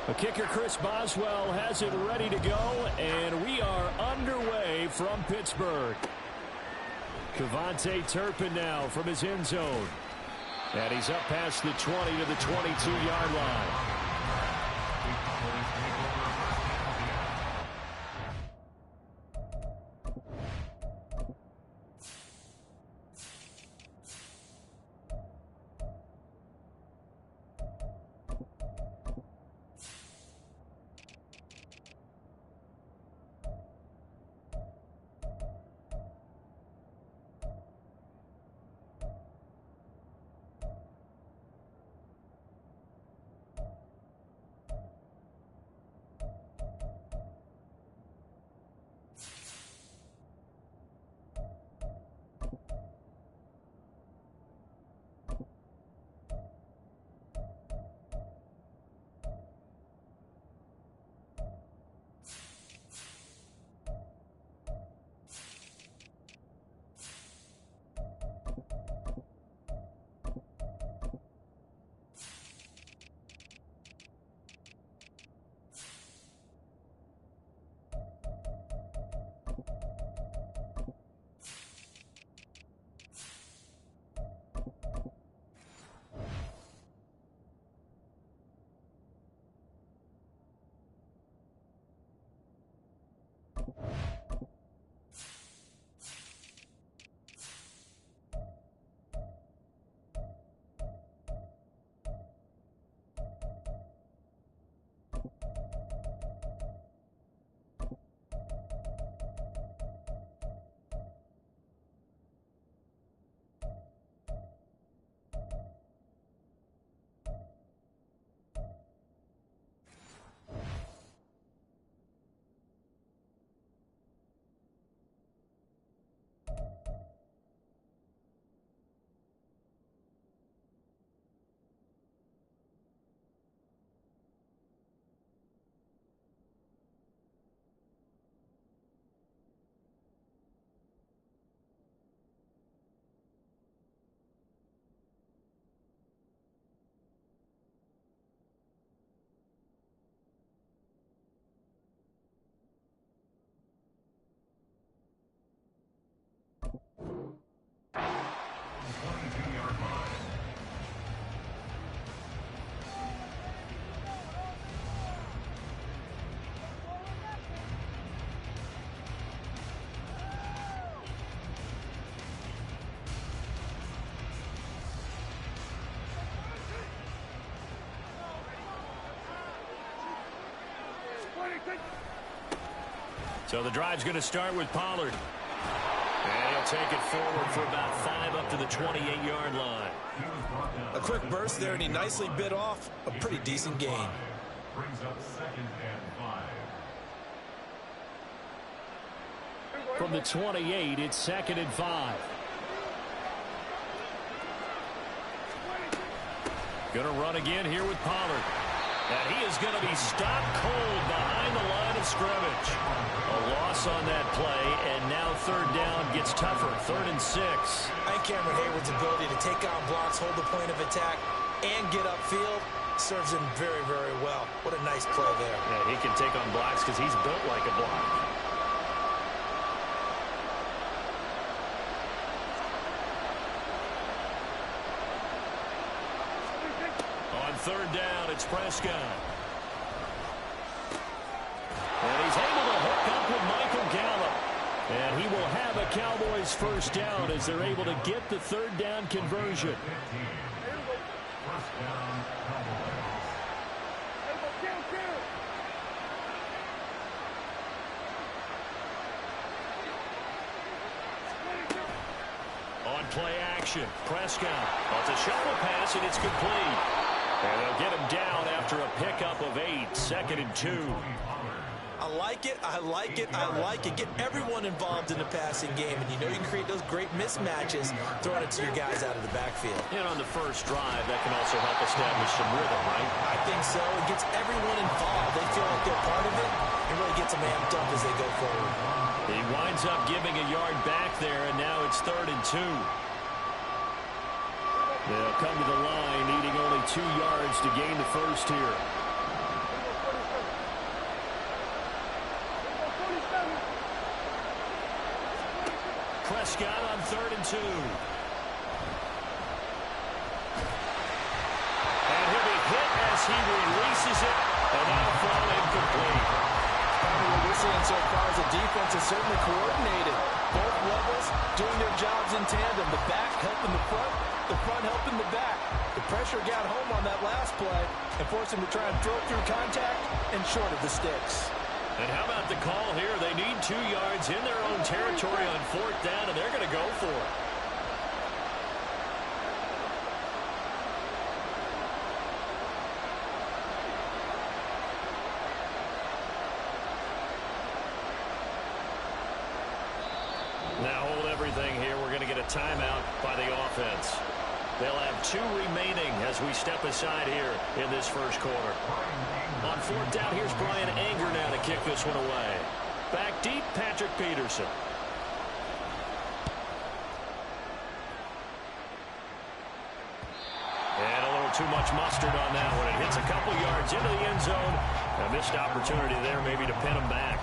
The kicker, Chris Boswell, has it ready to go, and we are underway from Pittsburgh. Kevontae Turpin now from his end zone. And he's up past the 20 to the 22-yard line. So the drive's going to start with Pollard. And he'll take it forward for about 5 up to the 28-yard line. A quick burst there, and he nicely bit off a pretty decent gain. Brings up 2nd and 5. From the 28, it's 2nd and 5. Going to run again here with Pollard. And he is going to be stopped cold behind the line of scrimmage. A loss on that play, and now 3rd down gets tougher. 3rd and 6. And Cameron Hayward's ability to take on blocks, hold the point of attack, and get upfield serves him very, very well. What a nice play there. Yeah, he can take on blocks because he's built like a block. On 3rd down, it's Prescott. And he's able to hook up with Michael Gallup. And he will have a Cowboys 1st down as they're able to get the 3rd down conversion. 1st down, Cowboys. On play action, Prescott. It's a shovel pass, and it's complete. And they'll get him down after a pickup of 8. 2nd and 2. I like it, I like it, I like it. Get everyone involved in the passing game, and you know you can create those great mismatches throwing it to your guys out of the backfield. And on the first drive, that can also help establish some rhythm, right? I think so. It gets everyone involved. They feel like they're part of it. It really gets them amped up as they go forward. He winds up giving a yard back there, and now it's 3rd and 2. They'll come to the line, needing only 2 yards to gain the first here. Prescott on 3rd and 2. And he'll be hit as he releases it, and that'll fall incomplete. What we're seeing so far is the defense is certainly coordinated. Both levels doing their jobs in tandem. The back helping the front helping the back. The pressure got home on that last play and forced him to try and throw through contact and short of the sticks. And how about the call here? They need 2 yards in their own territory on 4th down, and they're going to go for it. Now hold everything here. We're going to get a timeout by the offense. They'll have 2 remaining as we step aside here in this first quarter. On 4th down, here's Brian Anger now to kick this one away. Back deep, Patrick Peterson. And a little too much mustard on that one. It hits a couple yards into the end zone. A missed opportunity there maybe to pin him back.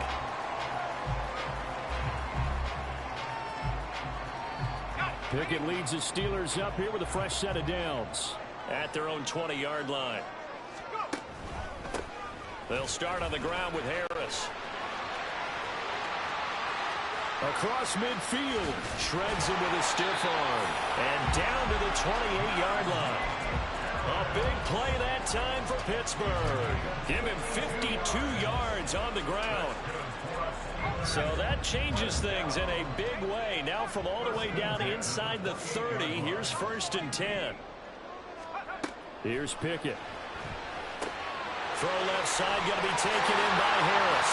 Pickett leads the Steelers up here with a fresh set of downs at their own 20-yard line. They'll start on the ground with Harris. Across midfield, shreds him with a stiff arm. And down to the 28-yard line. A big play that time for Pittsburgh. Give him 52 yards on the ground. So that changes things in a big way. Now from all the way down inside the 30, here's 1st and 10. Here's Pickett. Throw left side, going to be taken in by Harris.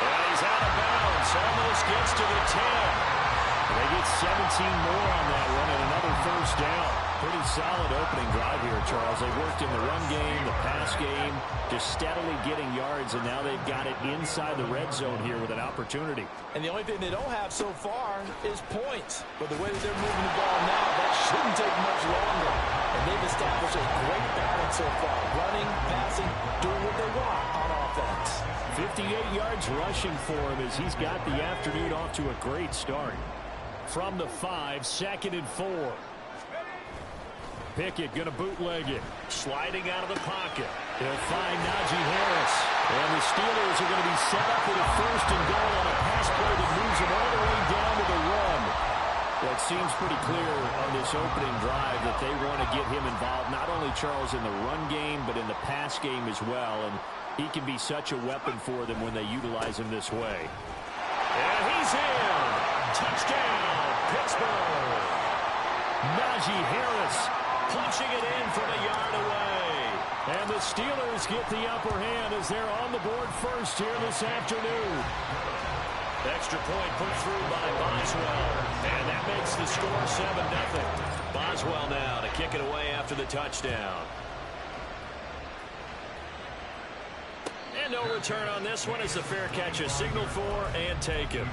And he's out of bounds. Almost gets to the 10. And they get 17 more on that one and another 1st down. Pretty solid opening drive here, Charles. They worked in the run game, the pass game, just steadily getting yards, and now they've got it inside the red zone here with an opportunity. And the only thing they don't have so far is points. But the way that they're moving the ball now, that shouldn't take much longer. And they've established a great balance so far. Running, passing, doing what they want on offense. 58 yards rushing for him as he's got the afternoon off to a great start. From the 5, 2nd and 4. Pickett going to bootleg it. Sliding out of the pocket. He'll find Najee Harris. And the Steelers are going to be set up with a 1st and goal on a pass play that moves them all the way down to the run. Well, it seems pretty clear on this opening drive that they want to get him involved, not only, Charles, in the run game, but in the pass game as well. And he can be such a weapon for them when they utilize him this way. And he's in. Touchdown, Pittsburgh. Najee Harris punching it in from a yard away. And the Steelers get the upper hand as they're on the board first here this afternoon. Extra point put through by Boswell. And that makes the score 7-0. Boswell now to kick it away after the touchdown. And no return on this one as the fair catch is signaled for and taken.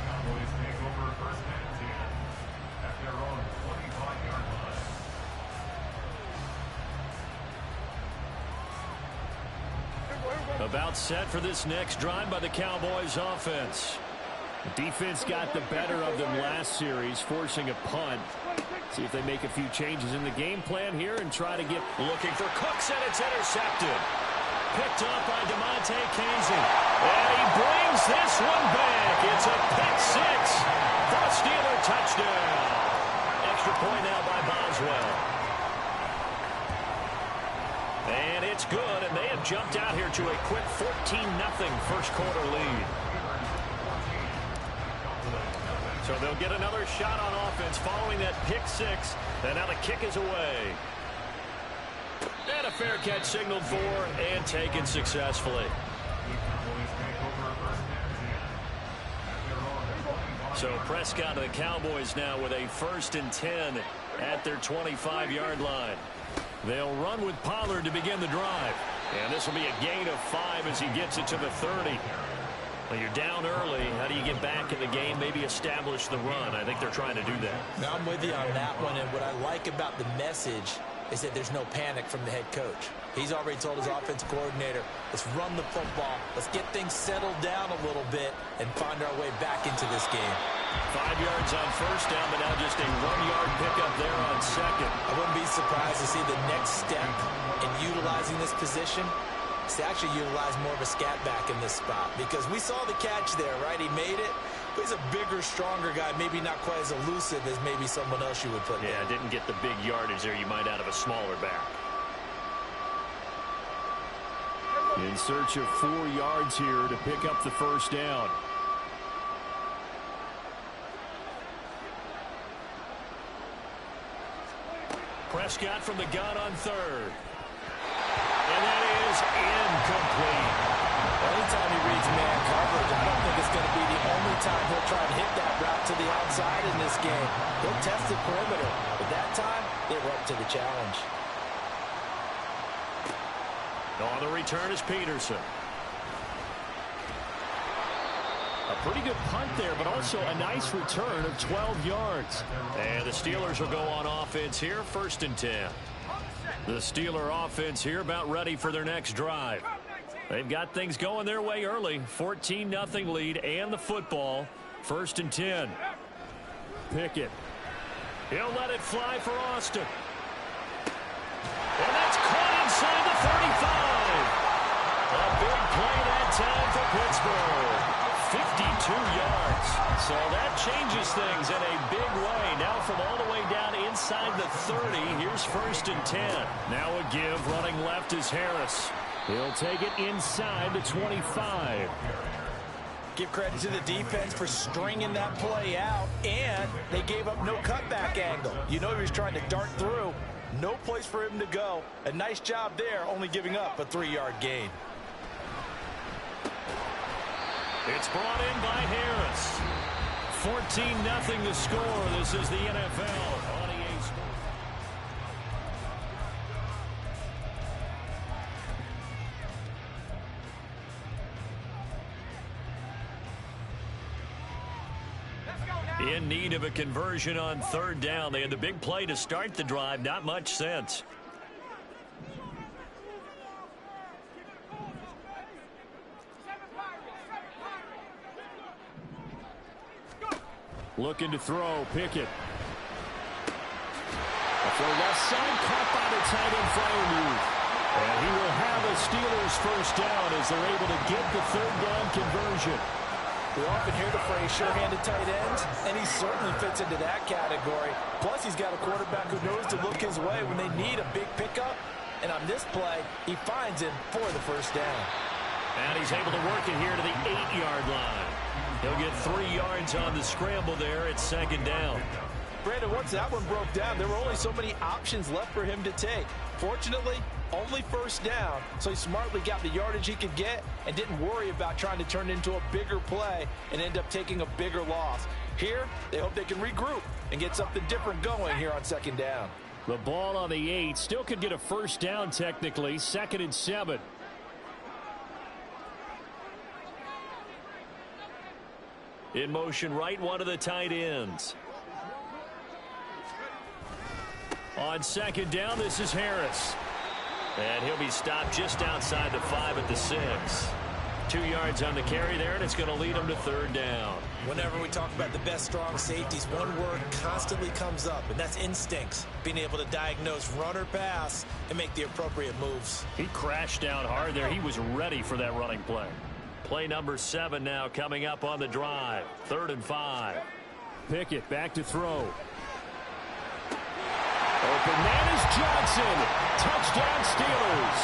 About set for this next drive by the Cowboys offense. The defense got the better of them last series, forcing a punt. See if they make a few changes in the game plan here and try to get looking for Cooks, and it's intercepted. Picked up by DeMonte Casey. And he brings this one back. It's a pick 6 for a Steeler touchdown. Extra point now by Boswell. And it's good, and they have jumped out here to a quick 14-0 first quarter lead. So they'll get another shot on offense following that pick 6, and now the kick is away. And a fair catch signaled for and taken successfully. So Prescott of the Cowboys now with a 1st and 10 at their 25-yard line. They'll run with Pollard to begin the drive. And this will be a gain of 5 as he gets it to the 30. Well, you're down early. How do you get back in the game? Maybe establish the run. I think they're trying to do that. Now I'm with you on that one. And what I like about the message is that there's no panic from the head coach. He's already told his offense coordinator, let's run the football, let's get things settled down a little bit and find our way back into this game. 5 yards on first down, but now just a 1-yard pickup there on second. I wouldn't be surprised to see the next step in utilizing this position is to actually utilize more of a scat back in this spot, because we saw the catch there, right? He made it. But he's a bigger, stronger guy, maybe not quite as elusive as maybe someone else you would put there. Yeah, didn't get the big yardage there you might out of a smaller back. In search of 4 yards here to pick up the first down. Prescott from the gun on third. And that is incomplete. Anytime he reads man coverage, I don't think it's going to be the only time he'll try and hit that route to the outside in this game. He'll test the perimeter, but that time, they were up to the challenge. On the return is Peterson. A pretty good punt there, but also a nice return of 12 yards. And the Steelers will go on offense here, 1st and 10. The Steeler offense here about ready for their next drive. They've got things going their way early. 14-0 lead and the football. 1st and 10. Pickett. He'll let it fly for Austin. And that's caught inside the 35. A big play that time for Pittsburgh. 52 yards. So that changes things in a big way. Now from all the way down inside the 30, here's 1st and 10. Now a give, running left is Harris. He'll take it inside the 25. Give credit to the defense for stringing that play out, and they gave up no cutback angle. You know he was trying to dart through. No place for him to go. A nice job there, only giving up a 3-yard gain. It's brought in by Harris. 14-0 the score. This is the NFL on EA Sports. In need of a conversion on 3rd down. They had the big play to start the drive. Not much sense. Looking to throw. Pickett. A throw left side, caught by the tight end Freiermuth. And he will have a Steelers 1st down as they're able to get the 3rd down conversion. We often hear the phrase sure-handed tight ends, and he certainly fits into that category. Plus, he's got a quarterback who knows to look his way when they need a big pickup. And on this play, he finds him for the 1st down. And he's able to work it here to the 8-yard line. He'll get 3 yards on the scramble there at 2nd down. Brandon, once that one broke down, there were only so many options left for him to take. Fortunately, only 1st down, so he smartly got the yardage he could get and didn't worry about trying to turn it into a bigger play and end up taking a bigger loss. Here, they hope they can regroup and get something different going here on 2nd down. The ball on the 8 still could get a 1st down technically. 2nd and 7. In motion right, one of the tight ends. On 2nd down, this is Harris. And he'll be stopped just outside the 5 at the 6. 2 yards on the carry there, and it's going to lead him to 3rd down. Whenever we talk about the best strong safeties, one word constantly comes up, and that's instincts. Being able to diagnose run or pass and make the appropriate moves. He crashed down hard there. He was ready for that running play. Play number 7 now coming up on the drive. 3rd and 5. Pickett back to throw. Open man is Johnson. Touchdown Steelers.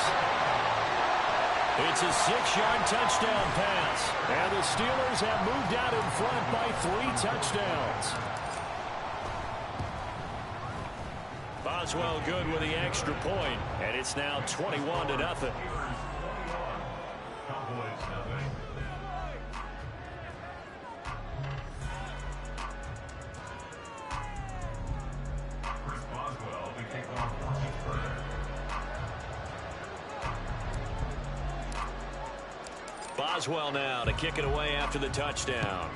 It's a 6-yard touchdown pass. And the Steelers have moved out in front by 3 touchdowns. Boswell good with the extra point, and it's now 21-0. Boswell now to kick it away after the touchdown.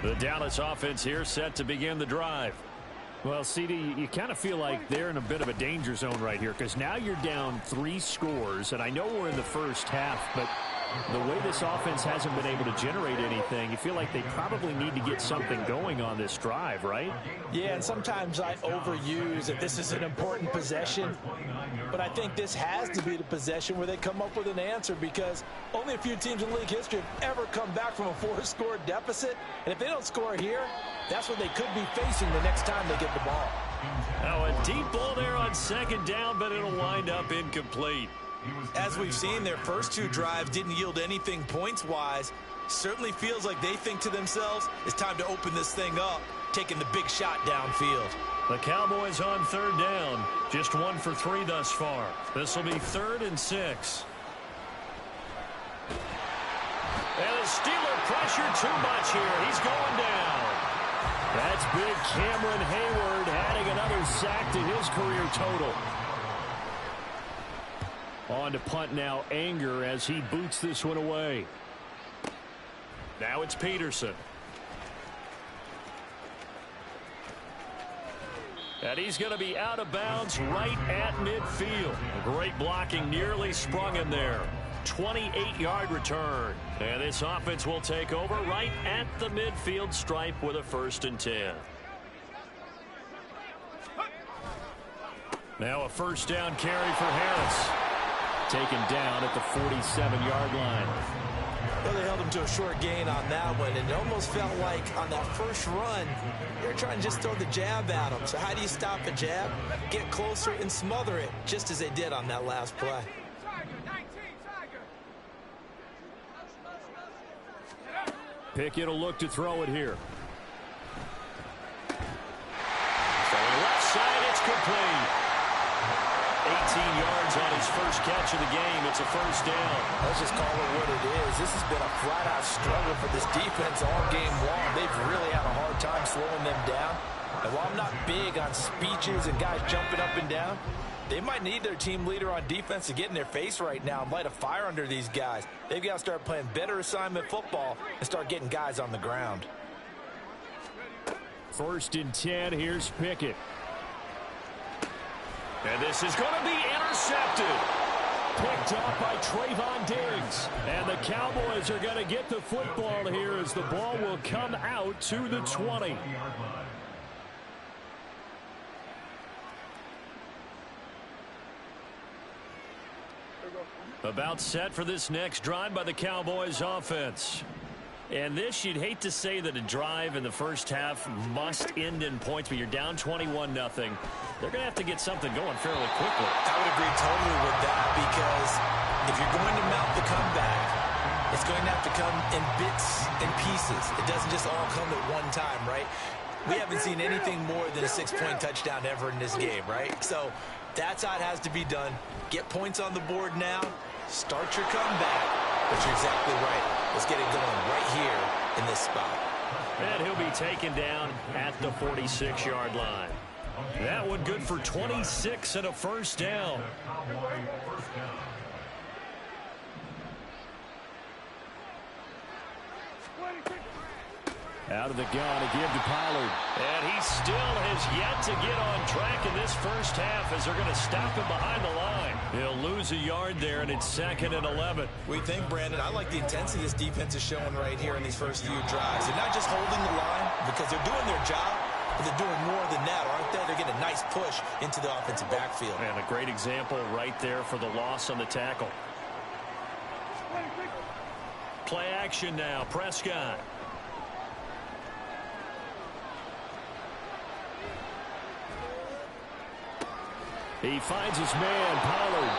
The Dallas offense here set to begin the drive. Well, CD, you kind of feel like they're in a bit of a danger zone right here because now you're down 3 scores, and I know we're in the first half, but the way this offense hasn't been able to generate anything, you feel like they probably need to get something going on this drive, right? Yeah, and sometimes I overuse that this is an important possession, but I think this has to be the possession where they come up with an answer because only a few teams in league history have ever come back from a 4-score deficit, and if they don't score here, that's what they could be facing the next time they get the ball. Now a deep ball there on second down, but it'll wind up incomplete. As we've seen, their first 2 drives didn't yield anything points-wise. Certainly feels like they think to themselves, it's time to open this thing up, taking the big shot downfield. The Cowboys on third down. Just 1 for 3 thus far. This will be 3rd and 6. And the Steeler pressure too much here. He's going down. That's big Cameron Hayward adding another sack to his career total. On to punt now, Anger as he boots this one away. Now it's Peterson. And he's going to be out of bounds right at midfield. Great blocking, nearly sprung him there. 28-yard return. And this offense will take over right at the midfield stripe with a 1st and 10. Now a 1st down carry for Harris. Taken down at the 47-yard line. Well, they held him to a short gain on that one, and it almost felt like on that first run, they were trying to just throw the jab at him. So how do you stop a jab? Get closer and smother it, just as they did on that last play. Pickett will look to throw it here. Throwing left side, it's complete. 18 yards on his first catch of the game. It's a 1st down. Let's just call it what it is. This has been a flat-out struggle for this defense all game long. They've really had a hard time slowing them down. And while I'm not big on speeches and guys jumping up and down, they might need their team leader on defense to get in their face right now and light a fire under these guys. They've got to start playing better assignment football and start getting guys on the ground. 1st and 10. Here's Pickett. And this is going to be intercepted. Picked up by Trayvon Diggs. And the Cowboys are going to get the football here as the ball will come out to the 20. About set for this next drive by the Cowboys offense. And this, you'd hate to say that a drive in the first half must end in points, but you're down 21-0. They're going to have to get something going fairly quickly. I would agree totally with that because if you're going to mount the comeback, it's going to have to come in bits and pieces. It doesn't just all come at one time, right? We haven't seen anything more than a 6-point touchdown ever in this game, right? So that's how it has to be done. Get points on the board now. Start your comeback. But you're exactly right. Let's get it going right here in this spot. And he'll be taken down at the 46-yard line. That one good for 26 and a 1st down. Out of the gun to give to Pollard. And he still has yet to get on track in this first half as they're going to stop him behind the line. He'll lose a yard there, and it's 2nd and 11. We think, Brandon, I like the intensity this defense is showing right here in these first few drives. They're not just holding the line because they're doing their job, but they're doing more than that, aren't they? They're getting a nice push into the offensive backfield. And a great example right there for the loss on the tackle. Play action now. Prescott. He finds his man, Pollard.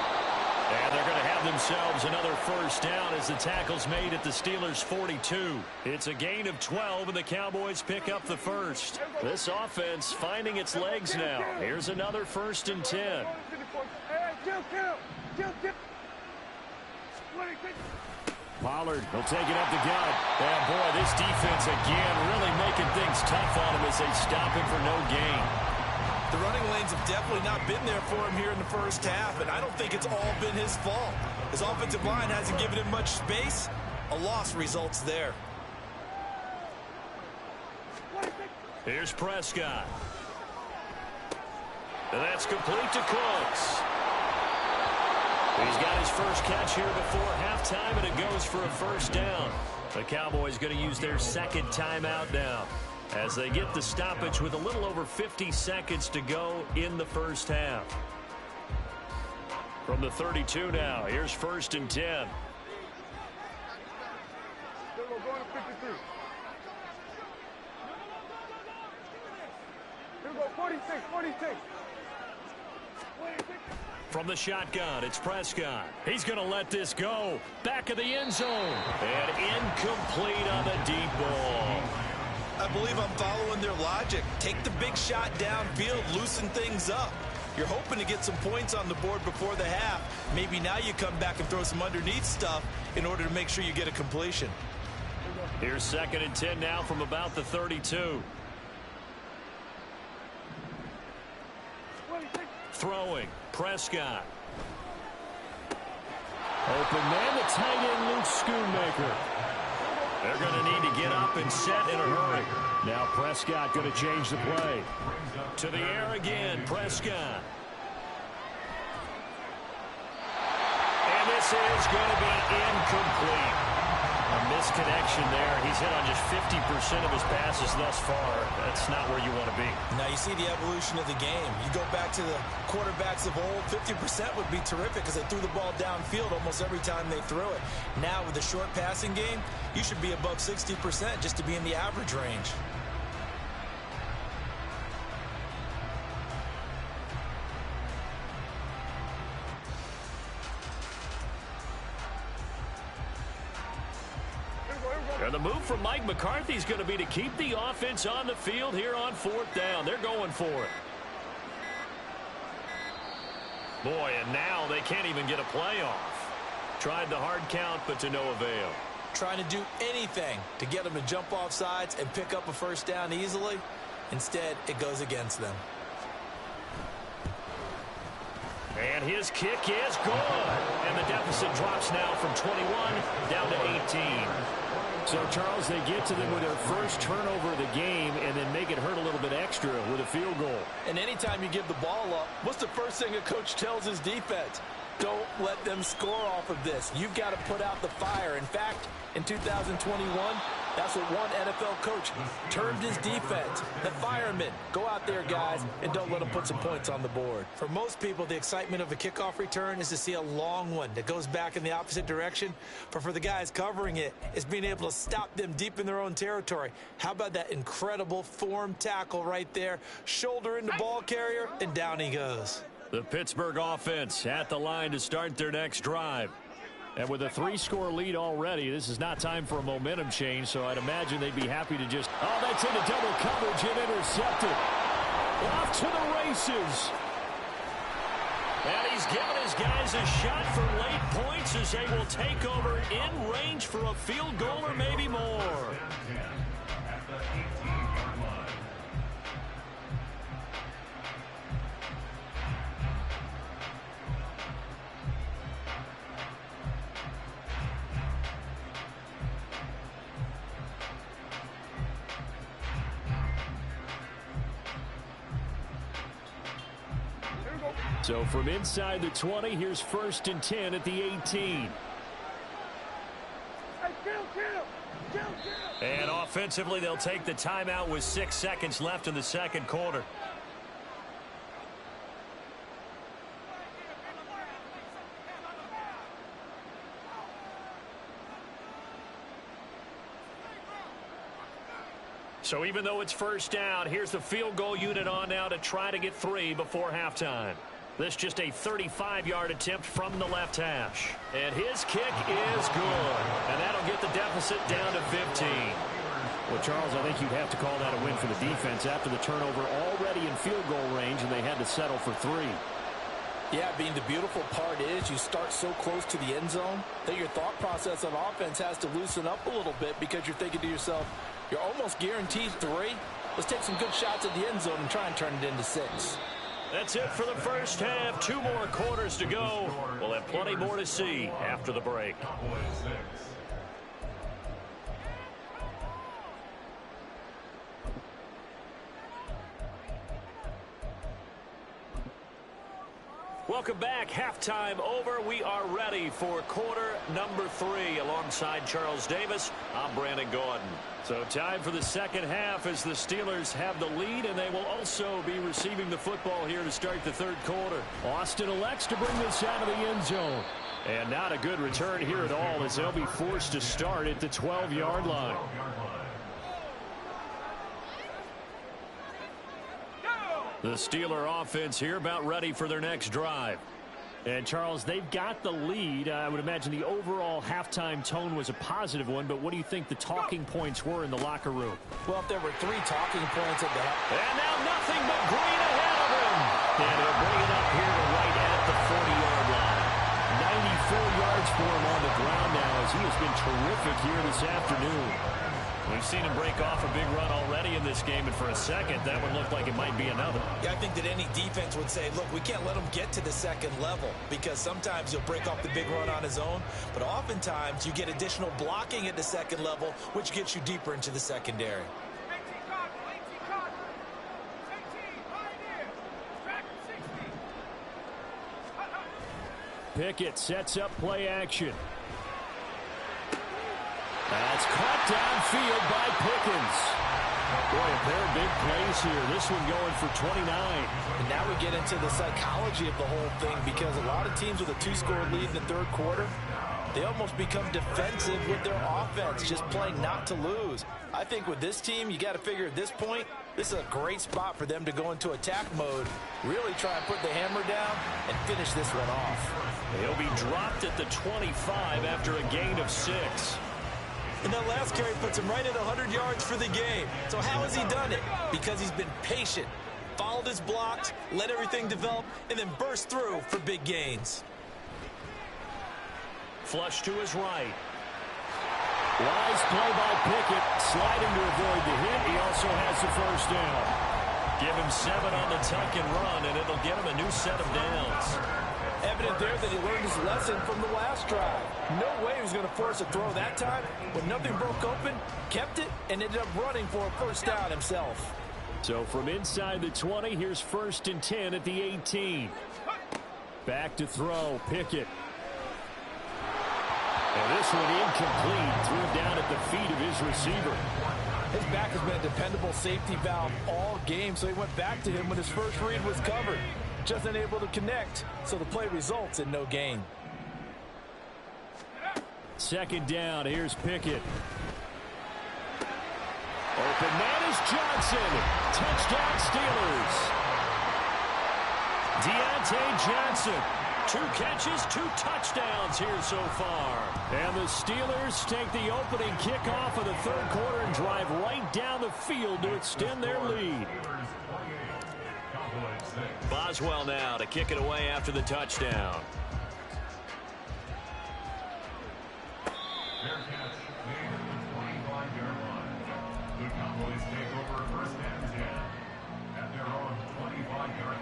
And they're going to have themselves another 1st down as the tackle's made at the Steelers' 42. It's a gain of 12, and the Cowboys pick up the 1st. This offense finding its legs now. Here's another 1st and 10. Pollard will take it up the gut. And boy, this defense again really making things tough on him as they stop him for no gain. The running lanes have definitely not been there for him here in the first half, and I don't think it's all been his fault. His offensive line hasn't given him much space. A loss results there. Here's Prescott. And that's complete to Cooks. He's got his first catch here before halftime, and it goes for a first down. The Cowboys going to use their second timeout now as they get the stoppage with a little over 50 seconds to go in the first half. From the 32 now, here's 1st and 10. Going to 53. Here we go, 46, 46. From the shotgun, it's Prescott. He's going to let this go. Back of the end zone. And incomplete on the deep ball. I believe I'm following their logic. Take the big shot downfield, loosen things up. You're hoping to get some points on the board before the half. Maybe now you come back and throw some underneath stuff in order to make sure you get a completion. Here's 2nd and 10 now from about the 32. Throwing, Prescott. Open man, the tight end, Luke Schoonmaker. They're going to need to get up and set in a hurry. Now Prescott going to change the play. To the air again, Prescott. And this is going to be incomplete. A misconnection there. He's hit on just 50% of his passes thus far. That's not where you want to be. Now you see the evolution of the game. You go back to the quarterbacks of old, 50% would be terrific because they threw the ball downfield almost every time they threw it. Now with the short passing game, you should be above 60% just to be in the average range. And the move from Mike McCarthy is going to be to keep the offense on the field here on 4th down. They're going for it. Boy, and now they can't even get a play off. Tried the hard count, but to no avail. Trying to do anything to get them to jump off sides and pick up a first down easily. Instead, it goes against them. And his kick is good. And the deficit drops now from 21 down to 18. So, Charles, they get to them with their first turnover of the game and then make it hurt a little bit extra with a field goal. And anytime you give the ball up, what's the first thing a coach tells his defense? Don't let them score off of this. You've got to put out the fire. In fact, in 2021, that's what one NFL coach termed his defense. The firemen. Go out there, guys, and don't let them put some points on the board. For most people, the excitement of a kickoff return is to see a long one that goes back in the opposite direction. But for the guys covering it, it's being able to stop them deep in their own territory. How about that incredible form tackle right there? Shoulder into ball carrier, and down he goes. The Pittsburgh offense at the line to start their next drive. And with a 3-score lead already, this is not time for a momentum change, so I'd imagine they'd be happy to just... Oh, that's into double coverage and intercepted. Off to the races. And he's given his guys a shot for late points as they will take over in range for a field goal or maybe more. At the 18-yard line. So from inside the 20, here's 1st and 10 at the 18. And offensively, they'll take the timeout with 6 seconds left in the second quarter. So even though it's first down, here's the field goal unit on now to try to get 3 before halftime. This just a 35-yard attempt from the left hash. And his kick is good. And that'll get the deficit down to 15. Well, Charles, I think you'd have to call that a win for the defense after the turnover already in field goal range, and they had to settle for 3. Yeah, being the beautiful part is you start so close to the end zone that your thought process on offense has to loosen up a little bit because you're thinking to yourself, you're almost guaranteed 3. Let's take some good shots at the end zone and try and turn it into 6. That's it for the first half. 2 more quarters to go. We'll have plenty more to see after the break. Welcome back. Halftime over. We are ready for quarter number 3. Alongside Charles Davis, I'm Brandon Gordon. So time for the second half as the Steelers have the lead, and they will also be receiving the football here to start the third quarter. Austin elects to bring this out of the end zone. And not a good return here at all as they'll be forced to start at the 12-yard line. The Steeler offense here about ready for their next drive. And, Charles, they've got the lead. I would imagine the overall halftime tone was a positive one, but what do you think the talking points were in the locker room? Well, if there were 3 talking points at the half. And now nothing but green ahead of him. And he'll bring it up here to right at the 40-yard line. 94 yards for him on the ground now as he has been terrific here this afternoon. We've seen him break off a big run already in this game, and for a second, that one looked like it might be another. Yeah, I think that any defense would say, look, we can't let him get to the second level because sometimes he'll break off the big run on his own, but oftentimes you get additional blocking at the second level, which gets you deeper into the secondary. Pickett sets up play action. That's caught downfield by Pickens. Boy, a pair of big plays here. This one going for 29. And now we get into the psychology of the whole thing because a lot of teams with a 2-score lead in the third quarter, they almost become defensive with their offense, just playing not to lose. I think with this team, you got to figure at this point, this is a great spot for them to go into attack mode, really try and put the hammer down and finish this one off. He'll be dropped at the 25 after a gain of 6. And that last carry puts him right at 100 yards for the game. So how has he done it? Because he's been patient, followed his blocks, let everything develop, and then burst through for big gains. Flush to his right. Wise play by Pickett, sliding to avoid the hit. He also has the first down. Give him 7 on the tuck and run, and it'll get him a new set of downs. Evident there that he learned his lesson from the last drive. No way he was going to force a throw that time. When nothing broke open, kept it, and ended up running for a first down himself. So from inside the 20, here's 1st and 10 at the 18. Back to throw, Pickett. And this one incomplete. Threw it down at the feet of his receiver. His back has been a dependable safety valve all game, so he went back to him when his first read was covered. Just unable to connect, so the play results in no gain. 2nd down, here's Pickett. Open man is Johnson. Touchdown Steelers. Deontay Johnson. 2 catches, 2 touchdowns here so far. And the Steelers take the opening kickoff of the third quarter and drive right down the field to extend their lead. Boswell now to kick it away after the touchdown. Fair catch made at the 25-yard line. The Cowboys take over 1st and 10 at their own 25-yard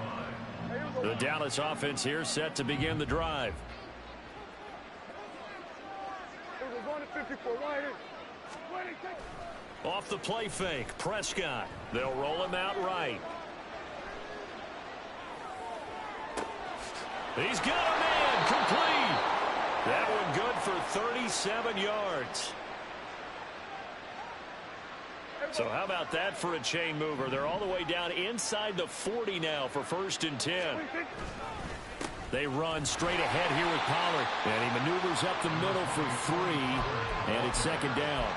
line. The Dallas offense here set to begin the drive. We're going to 54. Wide in. Off the play fake, Prescott. They'll roll him out right. He's got a man, complete. That one good for 37 yards. So how about that for a chain mover? They're all the way down inside the 40 now for 1st and 10. They run straight ahead here with Pollard. And he maneuvers up the middle for 3. And it's 2nd down.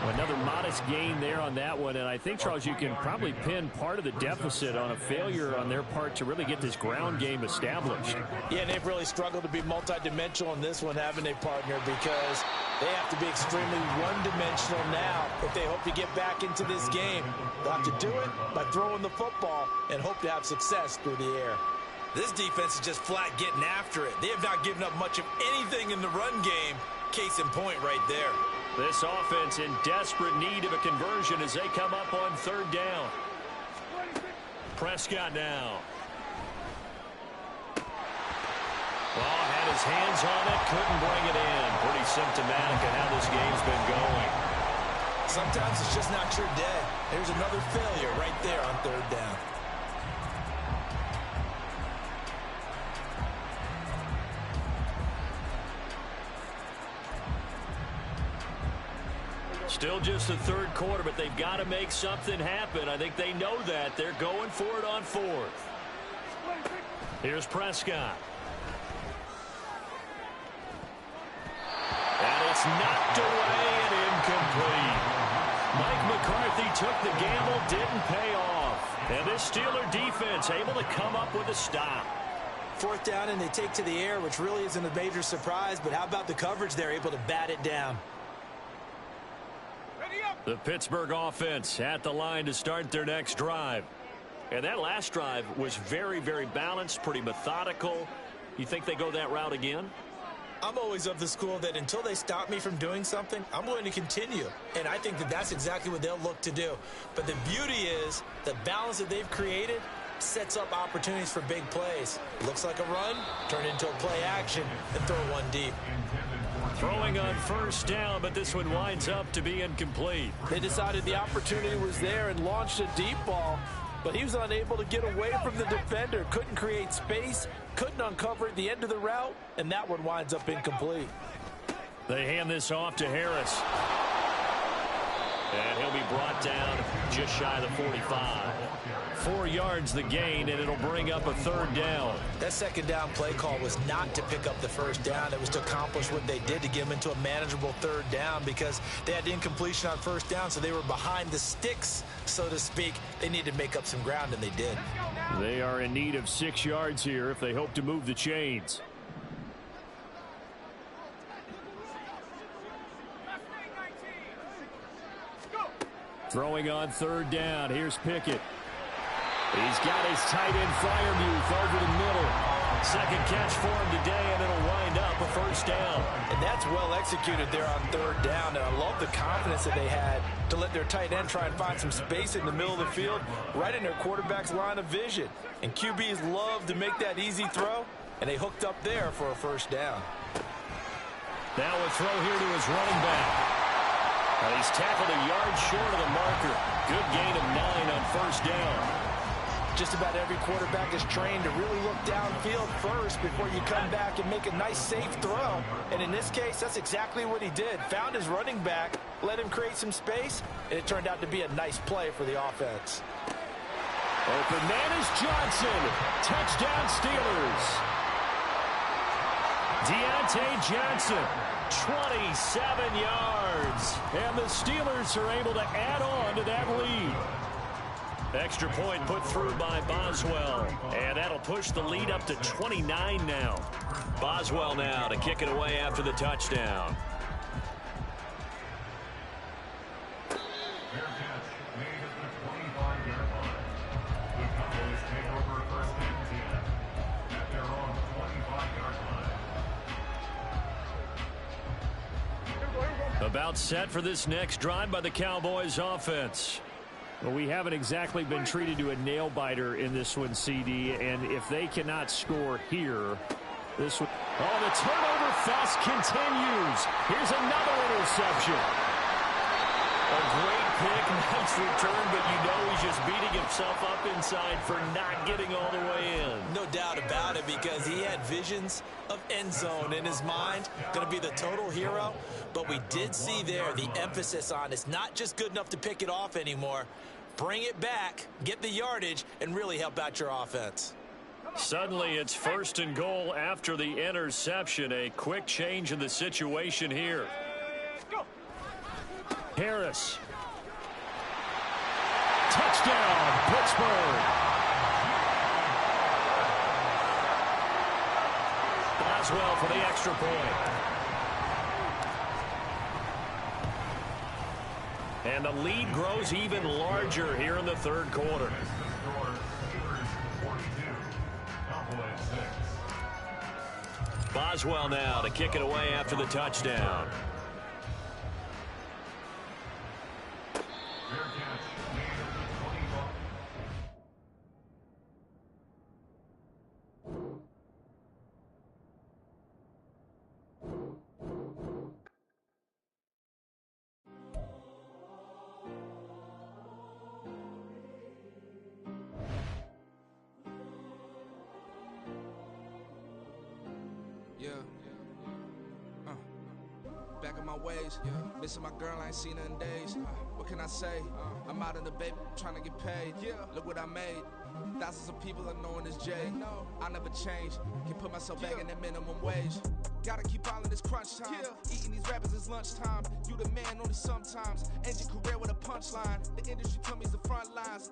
Another modest gain there on that one. And I think, Charles, you can probably pin part of the deficit on a failure on their part to really get this ground game established. Yeah, and they've really struggled to be multidimensional in this one, haven't they, partner? Because they have to be extremely one-dimensional now if they hope to get back into this game. They'll have to do it by throwing the football and hope to have success through the air. This defense is just flat getting after it. They have not given up much of anything in the run game. Case in point right there. This offense in desperate need of a conversion as they come up on 3rd down. Prescott now. Well, had his hands on it, couldn't bring it in. Pretty symptomatic of how this game's been going. Sometimes it's just not your day. There's another failure right there on 3rd down. Still just the third quarter, but they've got to make something happen. I think they know that. They're going for it on fourth. Here's Prescott. And it's knocked away and incomplete. Mike McCarthy took the gamble, didn't pay off. And this Steeler defense able to come up with a stop. Fourth down, and they take to the air, which really isn't a major surprise, but how about the coverage? They're able to bat it down. The Pittsburgh offense at the line to start their next drive. And that last drive was very, very balanced, pretty methodical. You think they go that route again? I'm always of the school that until they stop me from doing something, I'm going to continue. And I think that that's exactly what they'll look to do. But the beauty is the balance that they've created sets up opportunities for big plays. Looks like a run, turn into a play action, and throw one deep. Throwing on first down, but this one winds up to be incomplete. They decided the opportunity was there and launched a deep ball, but he was unable to get away from the defender. Couldn't create space, couldn't uncover at the end of the route, and that one winds up incomplete. They hand this off to Harris. And he'll be brought down just shy of the 45. 4 yards the gain, and it'll bring up a third down. That second down play call was not to pick up the first down. It was to accomplish what they did, to get them into a manageable third down, because they had incompletion on first down, so they were behind the sticks, so to speak. They needed to make up some ground, and they did. They are in need of 6 yards here if they hope to move the chains. Throwing on third down. Here's Pickett. He's got his tight end Fryermuth over the middle. Second catch for him today, and it'll wind up a first down. And that's well executed there on third down. And I love the confidence that they had to let their tight end try and find some space in the middle of the field, right in their quarterback's line of vision. And QBs love to make that easy throw, and they hooked up there for a first down. Now a throw here to his running back. And he's tackled a yard short of the marker. Good gain of 9 on first down. Just about every quarterback is trained to really look downfield first before you come back and make a nice, safe throw. And in this case, that's exactly what he did. Found his running back, let him create some space, and it turned out to be a nice play for the offense. Open man is Johnson. Touchdown Steelers. Deontay Johnson, 27 yards. And the Steelers are able to add on to that lead. Extra point put through by Boswell. And that'll push the lead up to 29 now. Boswell now to kick it away after the touchdown. Fair catch made at the 25-yard line. The Cowboys take over first and 10 at their own 25-yard line. About set for this next drive by the Cowboys offense. Well, we haven't exactly been treated to a nail-biter in this one, CD, and if they cannot score here, this one... Oh, the turnover fest continues. Here's another interception. A great pick, nice return, but you know he's just beating himself up inside for not getting all the way in. No doubt about it, because he had visions of end zone in his mind, going to be the total hero. But we did see there the emphasis on it's not just good enough to pick it off anymore. Bring it back, get the yardage, and really help out your offense. Suddenly it's first and goal after the interception. A quick change in the situation here. Harris. Touchdown, Pittsburgh. Boswell for the extra point. And the lead grows even larger here in the third quarter. Boswell now to kick it away after the touchdown. Yeah. Back of my ways. Missing my girl, I ain't seen her in days. What can I say? I'm out in the baby, trying to get paid. Look what I made. Thousands of people are knowing this Jay. I never change. Can put myself back in that minimum wage. Gotta keep all in this crunch time. Eating these rappers is lunchtime. You the man only sometimes. End your career with a punchline. The industry told me it's the front lines.